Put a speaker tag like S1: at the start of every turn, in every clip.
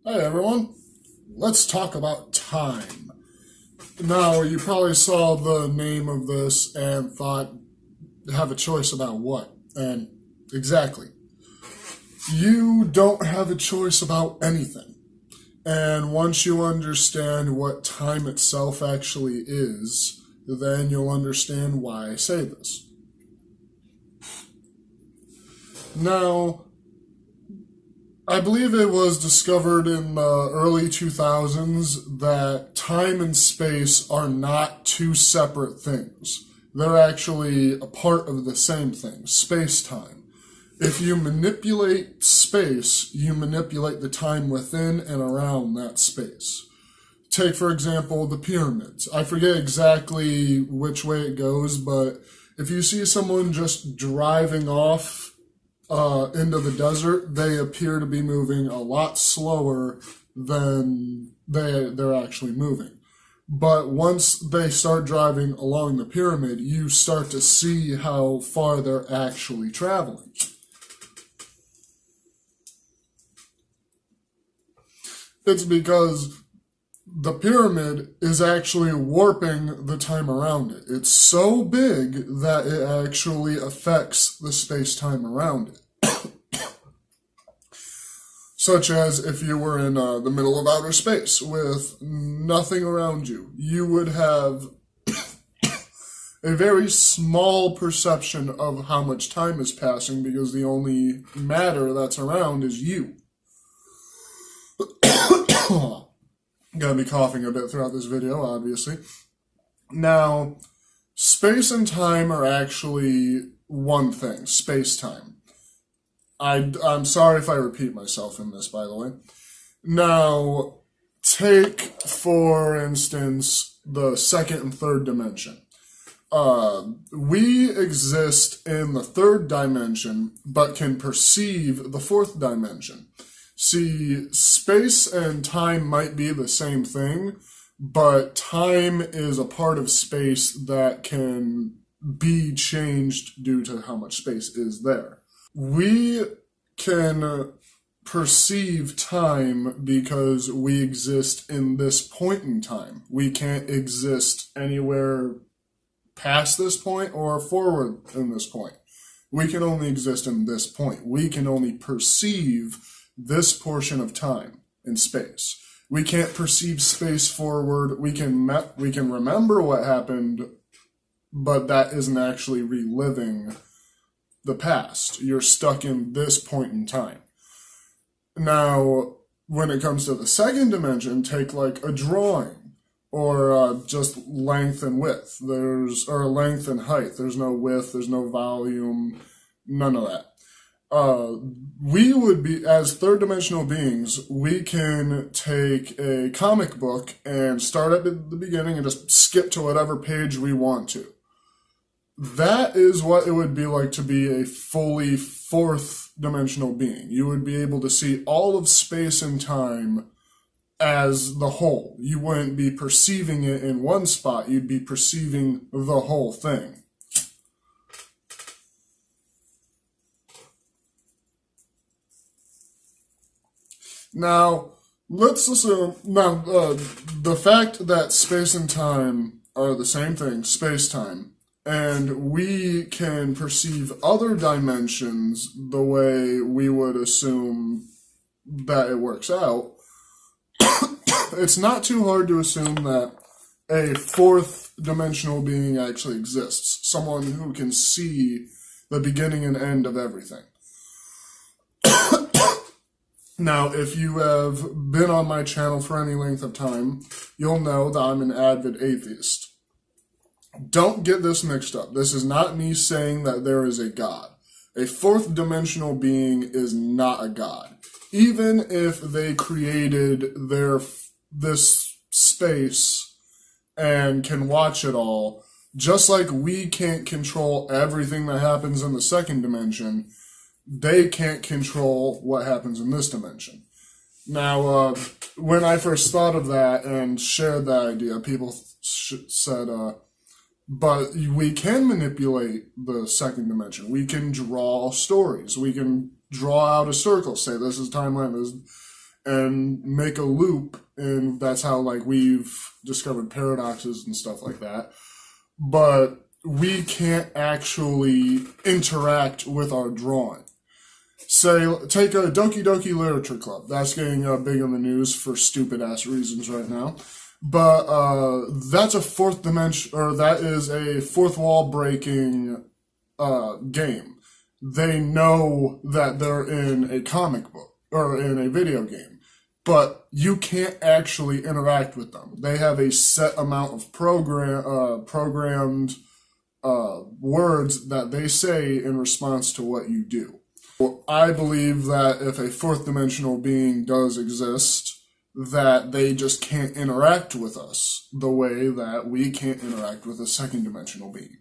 S1: Hey everyone, let's talk about time. Now, you probably saw the name of this and thought, have a choice about what? And exactly. You don't have a choice about anything. And once you understand what time itself actually is, then you'll understand why I say this. Now, I believe it was discovered in the early 2000s that time and space are not two separate things. They're actually a part of the same thing, space-time. If you manipulate space, you manipulate the time within and around that space. Take, for example, the pyramids. I forget exactly which way it goes, but if you see someone just driving off into the desert, they appear to be moving a lot slower than they're actually moving. But once they start driving along the pyramid, you start to see how far they're actually traveling. It's because the pyramid is actually warping the time around it. It's so big that it actually affects the space-time around it. Such as if you were in the middle of outer space with nothing around you, you would have a very small perception of how much time is passing because the only matter that's around is you. Gonna be coughing a bit throughout this video, obviously. Now, space and time are actually one thing, space-time. I'm sorry if I repeat myself in this, by the way. Now, take, for instance, the second and third dimension. We exist in the third dimension, but can perceive the fourth dimension. See, space and time might be the same thing, but time is a part of space that can be changed due to how much space is there. We can perceive time because we exist in this point in time. We can't exist anywhere past this point or forward in this point. We can only exist in this point. We can only perceive this portion of time in space. We can't perceive space forward. We can remember what happened, but that isn't actually reliving the past. You're stuck in this point in time. Now, when it comes to the second dimension, take like a drawing or just length and width. Or length and height. There's no width, there's no volume, none of that. We would be, as third dimensional beings, we can take a comic book and start at the beginning and just skip to whatever page we want to. That is what it would be like to be a fully fourth dimensional being. You would be able to see all of space and time as the whole. You wouldn't be perceiving it in one spot, you'd be perceiving the whole thing. Now, let's assume, the fact that space and time are the same thing, space-time, and we can perceive other dimensions the way we would assume that it works out, it's not too hard to assume that a fourth dimensional being actually exists. Someone who can see the beginning and end of everything. Now, if you have been on my channel for any length of time, you'll know that I'm an avid atheist. Don't get this mixed up. This is not me saying that there is a God. A fourth dimensional being is not a God. Even if they created this space and can watch it all, just like we can't control everything that happens in the second dimension, they can't control what happens in this dimension. Now, when I first thought of that and shared that idea, people said, but we can manipulate the second dimension. We can draw stories. We can draw out a circle, say this is timeline. and make a loop, and that's how like we've discovered paradoxes and stuff like that. But we can't actually interact with our drawing. Say, take a Doki Doki Literature Club. That's getting big in the news for stupid ass reasons right now. But that's a fourth dimension, or that is a fourth wall breaking game. They know that they're in a comic book or in a video game, but you can't actually interact with them. They have a set amount of programmed words that they say in response to what you do. Well, I believe that if a fourth dimensional being does exist, that they just can't interact with us the way that we can't interact with a second dimensional being.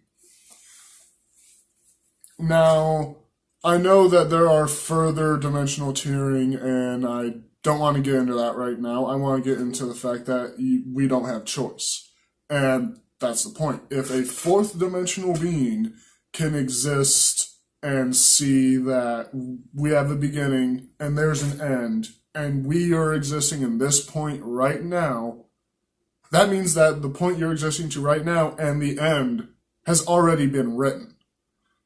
S1: Now, I know that there are further dimensional tiering, and I don't want to get into that right now. I want to get into the fact that we don't have choice. And that's the point. If a fourth dimensional being can exist and see that we have a beginning and there's an end, and we are existing in this point right now, that means that the point you're existing to right now and the end has already been written.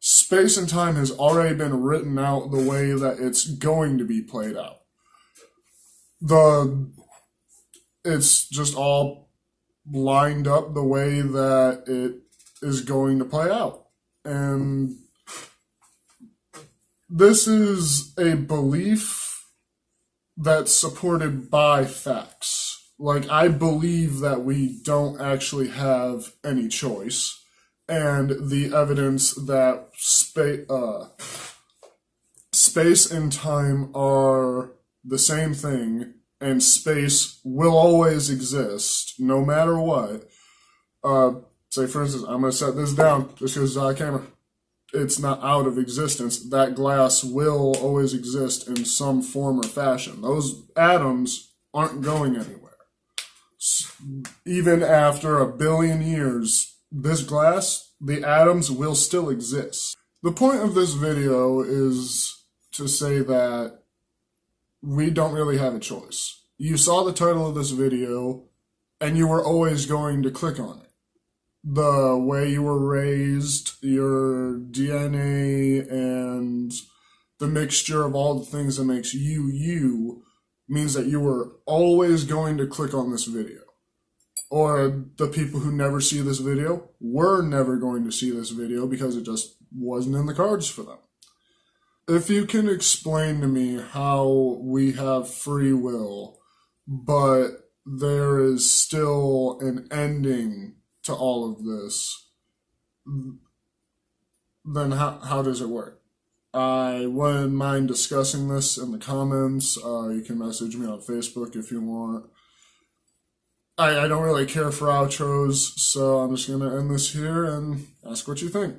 S1: Space and time has already been written out the way that it's going to be played out. It's just all lined up the way that it is going to play out. And this is a belief that's supported by facts. Like, I believe that we don't actually have any choice, and the evidence that space and time are the same thing, and space will always exist, no matter what. Say, for instance, I'm going to set this down just because camera. It's not out of existence. That glass will always exist in some form or fashion. Those atoms aren't going anywhere. Even after 1 billion years, this glass, the atoms will still exist. The point of this video is to say that we don't really have a choice. You saw the title of this video, and you were always going to click on it. The way you were raised, your DNA, and the mixture of all the things that makes you, you, means that you were always going to click on this video. Or the people who never see this video were never going to see this video because it just wasn't in the cards for them. If you can explain to me how we have free will, but there is still an ending to all of this, then how does it work? I wouldn't mind discussing this in the comments. You can message me on Facebook if you want. I don't really care for outros, so I'm just going to end this here and ask what you think.